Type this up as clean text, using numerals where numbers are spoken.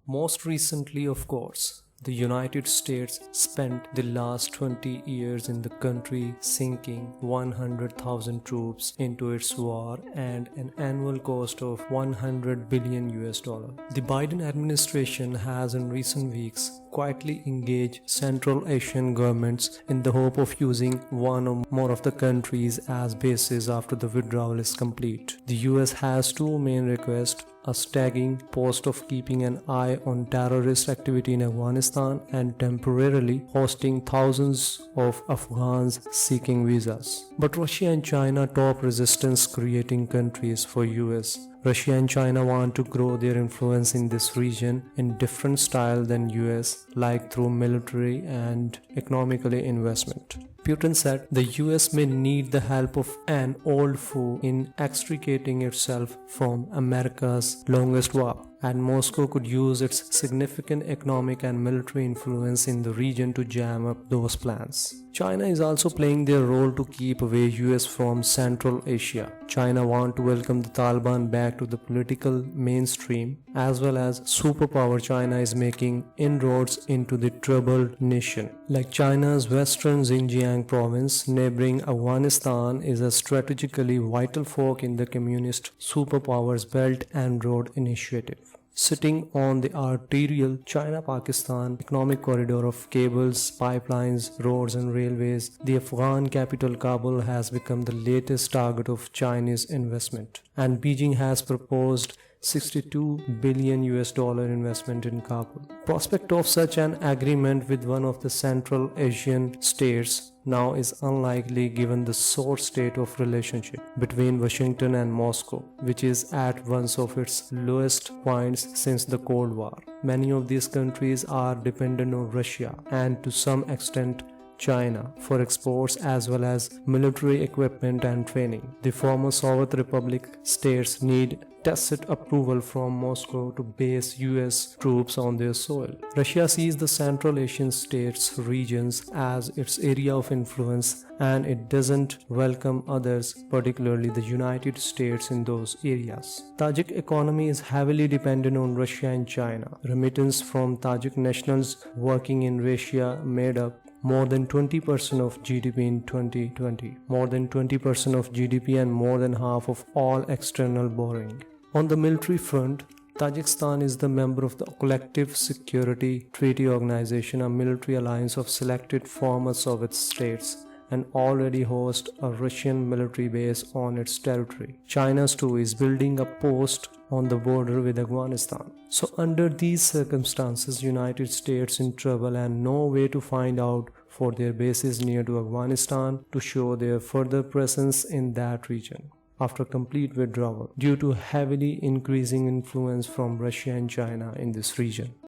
Most recently, of course, the United States spent the last 20 years in the country sinking 100,000 troops into its war and an annual cost of $100 billion. The Biden administration has in recent weeks quietly engaged Central Asian governments in the hope of using one or more of the countries as bases after the withdrawal is complete. The US has two main requests: a staging post of keeping an eye on terrorist activity in Afghanistan and temporarily hosting thousands of Afghans seeking visas. But Russia and China top resistance creating countries for US. Russia and China want to grow their influence in this region in different style than US, like through military and economically investment. Putin said the US may need the help of an old foe in extricating itself from America's longest war, and Moscow could use its significant economic and military influence in the region to jam up those plans. China is also playing their role to keep away US from Central Asia. China wants to welcome the Taliban back to the political mainstream, as well as superpower China is making inroads into the troubled nation. Like China's western Xinjiang province neighboring Afghanistan is a strategically vital fork in the communist superpower's Belt and Road Initiative. Sitting on the arterial China-Pakistan economic corridor of cables, pipelines, roads and railways, the Afghan capital Kabul has become the latest target of Chinese investment, and Beijing has proposed $62 billion investment in Kabul. Prospect of such an agreement with one of the Central Asian states now is unlikely given the sore state of relationship between Washington and Moscow, which is at one of its lowest points since the Cold War. Many of these countries are dependent on Russia and to some extent China for exports as well as military equipment and training. The former Soviet Republic states need tacit approval from Moscow to base US troops on their soil. Russia sees the Central Asian states regions as its area of influence, and it doesn't welcome others, particularly the United States, in those areas. Tajik economy is heavily dependent on Russia and China. Remittance from Tajik nationals working in Russia made up more than 20% of GDP in 2020, more than 20% of GDP and more than half of all external borrowing. On the military front, Tajikistan is the member of the Collective Security Treaty Organization, a military alliance of selected former Soviet states, and already hosts a Russian military base on its territory. China too is building a post on the border with Afghanistan. So under these circumstances, United States in trouble and no way to find out for their bases near to Afghanistan to show their further presence in that region after complete withdrawal due to heavily increasing influence from Russia and China in this region.